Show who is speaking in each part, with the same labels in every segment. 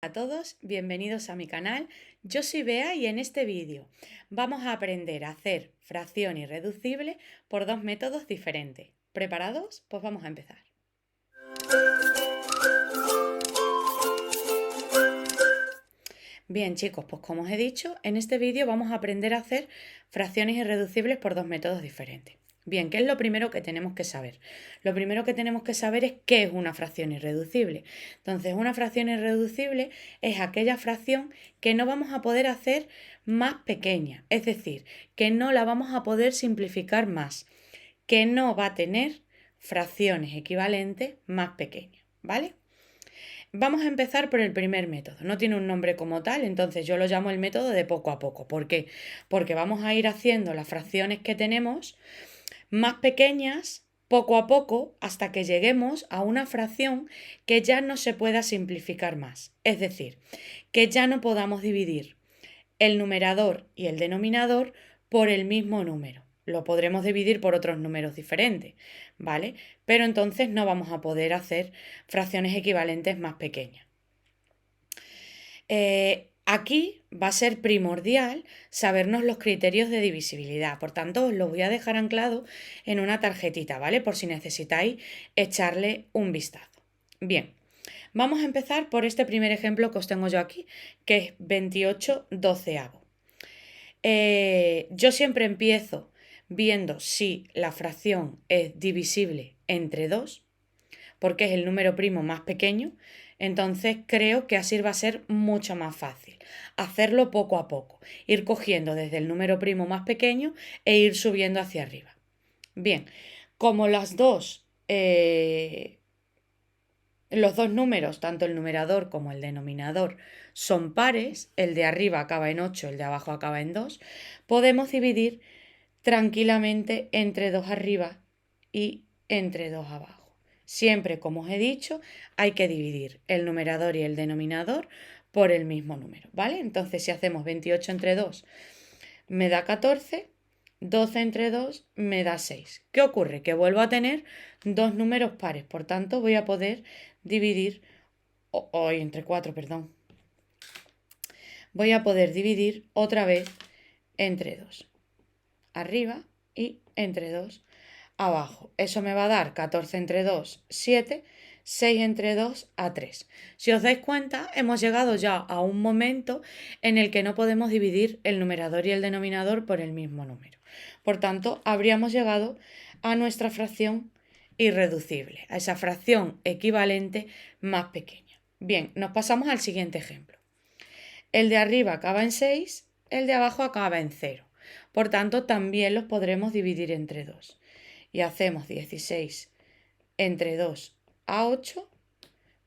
Speaker 1: A todos, bienvenidos a mi canal. Yo soy Bea y en este vídeo vamos a aprender a hacer fracción irreducible por dos métodos diferentes. ¿Preparados? Pues vamos a empezar. Bien chicos, pues como os he dicho, en este vídeo vamos a aprender a hacer fracciones irreducibles por dos métodos diferentes. Bien, ¿qué es lo primero que tenemos que saber? Lo primero que tenemos que saber es qué es una fracción irreducible. Entonces, una fracción irreducible es aquella fracción que no vamos a poder hacer más pequeña, es decir, que no la vamos a poder simplificar más, que no va a tener fracciones equivalentes más pequeñas, ¿vale? Vamos a empezar por el primer método. No tiene un nombre como tal, entonces yo lo llamo el método de poco a poco. ¿Por qué? Porque vamos a ir haciendo las fracciones que tenemos más pequeñas poco a poco hasta que lleguemos a una fracción que ya no se pueda simplificar más. Es decir, que ya no podamos dividir el numerador y el denominador por el mismo número. Lo podremos dividir por otros números diferentes, ¿vale? Pero entonces no vamos a poder hacer fracciones equivalentes más pequeñas. Aquí va a ser primordial sabernos los criterios de divisibilidad. Por tanto, os los voy a dejar anclado en una tarjetita, ¿vale? Por si necesitáis echarle un vistazo. Bien, vamos a empezar por este primer ejemplo que os tengo yo aquí, que es 28 doceavos. Yo siempre empiezo viendo si la fracción es divisible entre 2, porque es el número primo más pequeño. Entonces creo que así va a ser mucho más fácil hacerlo poco a poco, ir cogiendo desde el número primo más pequeño e ir subiendo hacia arriba. Bien, como los dos números, tanto el numerador como el denominador, son pares, el de arriba acaba en 8, el de abajo acaba en 2, podemos dividir tranquilamente entre 2 arriba y entre 2 abajo. Siempre, como os he dicho, hay que dividir el numerador y el denominador por el mismo número, ¿vale? Entonces, si hacemos 28 entre 2 me da 14, 12 entre 2 me da 6. ¿Qué ocurre? Que vuelvo a tener dos números pares, por tanto voy a poder dividir, entre 4, perdón. Voy a poder dividir otra vez entre 2 arriba y entre 2 abajo. Eso me va a dar 14 entre 2, 7, 6 entre 2 a 3. Si os dais cuenta, hemos llegado ya a un momento en el que no podemos dividir el numerador y el denominador por el mismo número. Por tanto, habríamos llegado a nuestra fracción irreducible, a esa fracción equivalente más pequeña. Bien, nos pasamos al siguiente ejemplo. El de arriba acaba en 6, el de abajo acaba en 0. Por tanto, también los podremos dividir entre 2. Y hacemos 16 entre 2 a 8,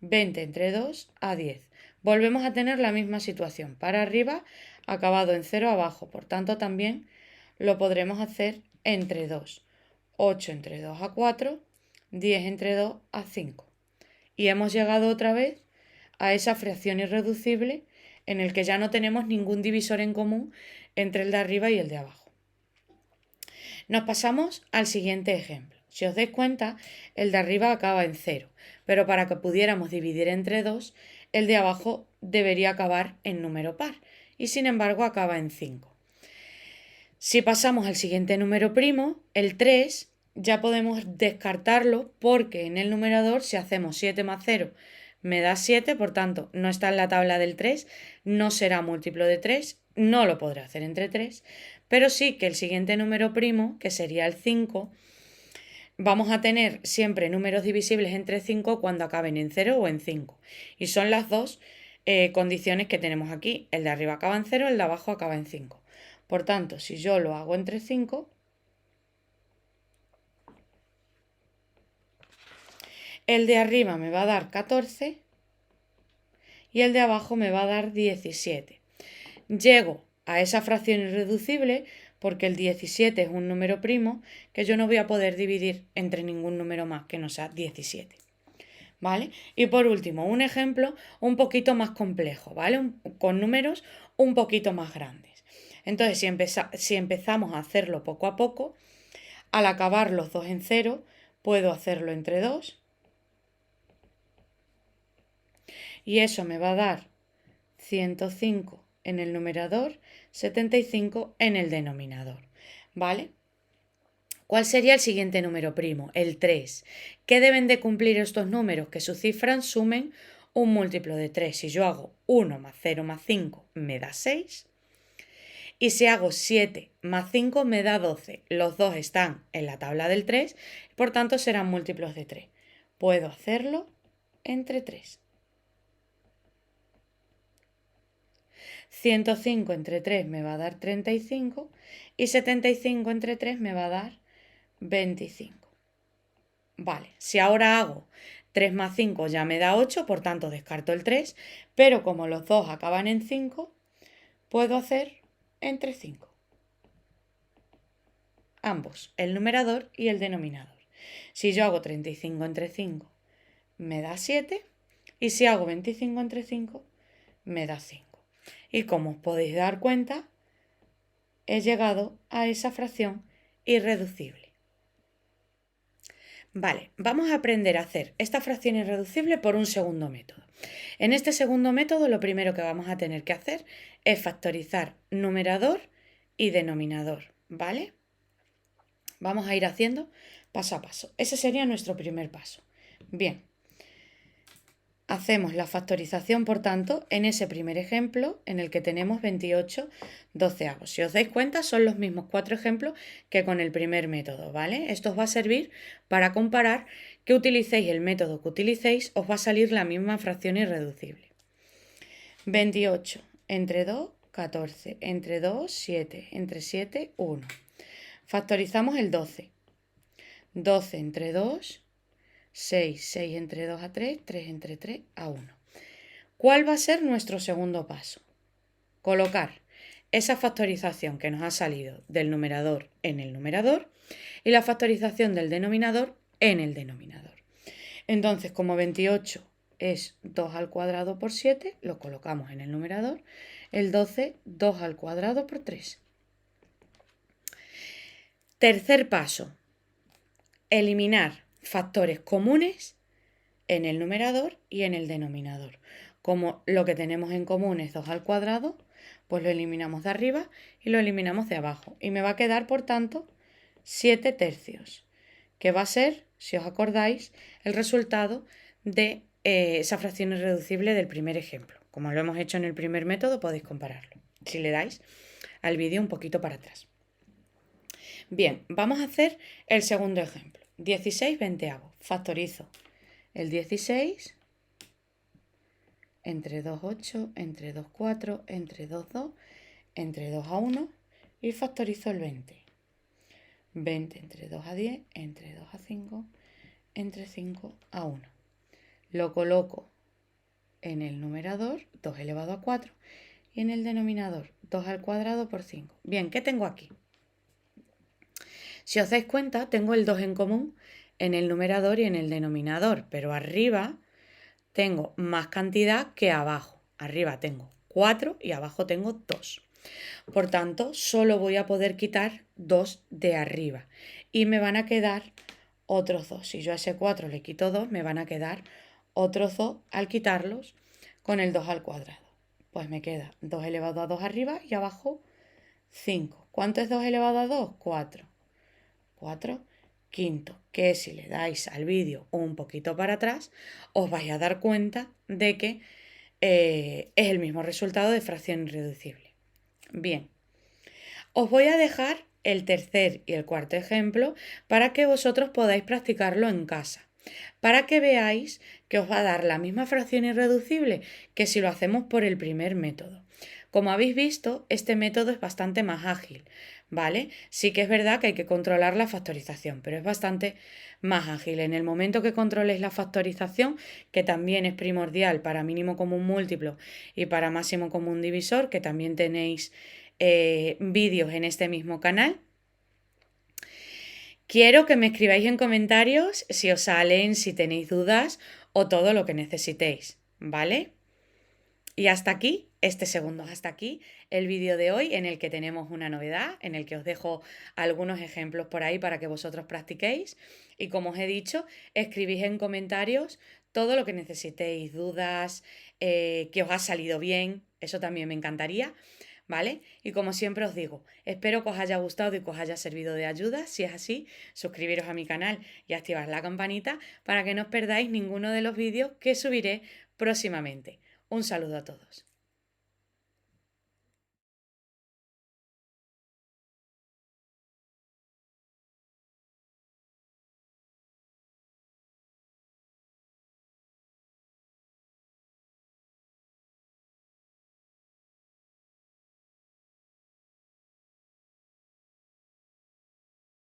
Speaker 1: 20 entre 2 a 10. Volvemos a tener la misma situación. Para arriba, acabado en 0 abajo. Por tanto, también lo podremos hacer entre 2. 8 entre 2 a 4, 10 entre 2 a 5. Y hemos llegado otra vez a esa fracción irreducible en el que ya no tenemos ningún divisor en común entre el de arriba y el de abajo. Nos pasamos al siguiente ejemplo. Si os dais cuenta, el de arriba acaba en 0, pero para que pudiéramos dividir entre 2, el de abajo debería acabar en número par y sin embargo acaba en 5. Si pasamos al siguiente número primo, el 3, ya podemos descartarlo porque en el numerador si hacemos 7 más 0 me da 7, por tanto no está en la tabla del 3, no será múltiplo de 3, no lo podré hacer entre 3, pero sí que el siguiente número primo, que sería el 5, vamos a tener siempre números divisibles entre 5 cuando acaben en 0 o en 5. Y son las dos condiciones que tenemos aquí. El de arriba acaba en 0, el de abajo acaba en 5. Por tanto, si yo lo hago entre 5, el de arriba me va a dar 14 y el de abajo me va a dar 17. Llego a esa fracción irreducible porque el 17 es un número primo que yo no voy a poder dividir entre ningún número más que no sea 17. ¿Vale? Y por último, un ejemplo un poquito más complejo, ¿vale? Con números un poquito más grandes. Entonces, si empezamos a hacerlo poco a poco, al acabar los dos en 0, puedo hacerlo entre 2. Y eso me va a dar 105 en el numerador, 75 en el denominador, ¿vale? ¿Cuál sería el siguiente número primo? El 3. ¿Qué deben de cumplir estos números? Que sus cifras sumen un múltiplo de 3. Si yo hago 1 más 0 más 5 me da 6. Y si hago 7 más 5 me da 12. Los dos están en la tabla del 3, por tanto serán múltiplos de 3. Puedo hacerlo entre 3. 105 entre 3 me va a dar 35 y 75 entre 3 me va a dar 25. Vale, si ahora hago 3 más 5 ya me da 8, por tanto descarto el 3, pero como los dos acaban en 5, puedo hacer entre 5. Ambos, el numerador y el denominador. Si yo hago 35 entre 5, me da 7, y si hago 25 entre 5, me da 5. Y como os podéis dar cuenta, he llegado a esa fracción irreducible. Vale, vamos a aprender a hacer esta fracción irreducible por un segundo método. En este segundo método lo primero que vamos a tener que hacer es factorizar numerador y denominador, ¿vale? Vamos a ir haciendo paso a paso. Ese sería nuestro primer paso. Bien, hacemos la factorización, por tanto, en ese primer ejemplo en el que tenemos 28 doceavos. Si os dais cuenta, son los mismos 4 ejemplos que con el primer método, ¿vale? Esto os va a servir para comparar que utilicéis el método que utilicéis, os va a salir la misma fracción irreducible. 28 entre 2, 14, entre 2, 7, entre 7, 1. Factorizamos el 12. 12 entre 2, 6, 6 entre 2 a 3, 3 entre 3 a 1. ¿Cuál va a ser nuestro segundo paso? Colocar esa factorización que nos ha salido del numerador en el numerador y la factorización del denominador en el denominador. Entonces, como 28 es 2 al cuadrado por 7, lo colocamos en el numerador. El 12, 2 al cuadrado por 3. Tercer paso, eliminar factores comunes en el numerador y en el denominador. Como lo que tenemos en común es 2 al cuadrado, pues lo eliminamos de arriba y lo eliminamos de abajo. Y me va a quedar, por tanto, 7 tercios, que va a ser, si os acordáis, el resultado de esa fracción irreducible del primer ejemplo. Como lo hemos hecho en el primer método, podéis compararlo, si le dais al vídeo un poquito para atrás. Bien, vamos a hacer el segundo ejemplo. 16 veinteavos. Factorizo el 16 entre 2, 8, entre 2, 4, entre 2, 2, entre 2 a 1 y factorizo el 20. 20 entre 2 a 10, entre 2 a 5, entre 5 a 1. Lo coloco en el numerador, 2 elevado a 4, y en el denominador, 2 al cuadrado por 5. Bien, ¿qué tengo aquí? Si os dais cuenta, tengo el 2 en común en el numerador y en el denominador, pero arriba tengo más cantidad que abajo. Arriba tengo 4 y abajo tengo 2. Por tanto, solo voy a poder quitar 2 de arriba y me van a quedar otros 2. Si yo a ese 4 le quito 2, me van a quedar otros 2 al quitarlos con el 2 al cuadrado. Pues me queda 2 elevado a 2 arriba y abajo 5. ¿Cuánto es 2 elevado a 2? 4. 4 quinto, que si le dais al vídeo un poquito para atrás, os vais a dar cuenta de que es el mismo resultado de fracción irreducible. Bien, os voy a dejar el tercer y el cuarto ejemplo para que vosotros podáis practicarlo en casa, para que veáis que os va a dar la misma fracción irreducible que si lo hacemos por el primer método. Como habéis visto, este método es bastante más ágil, ¿vale? Sí que es verdad que hay que controlar la factorización, pero es bastante más ágil. En el momento que controléis la factorización, que también es primordial para mínimo común múltiplo y para máximo común divisor, que también tenéis vídeos en este mismo canal, quiero que me escribáis en comentarios si os salen, si tenéis dudas o todo lo que necesitéis, ¿vale? Y hasta aquí, hasta aquí el vídeo de hoy en el que tenemos una novedad, en el que os dejo algunos ejemplos por ahí para que vosotros practiquéis. Y como os he dicho, escribís en comentarios todo lo que necesitéis, dudas, que os ha salido bien, eso también me encantaría, ¿vale? Y como siempre os digo, espero que os haya gustado y que os haya servido de ayuda. Si es así, suscribiros a mi canal y activar la campanita para que no os perdáis ninguno de los vídeos que subiré próximamente. Un saludo a todos.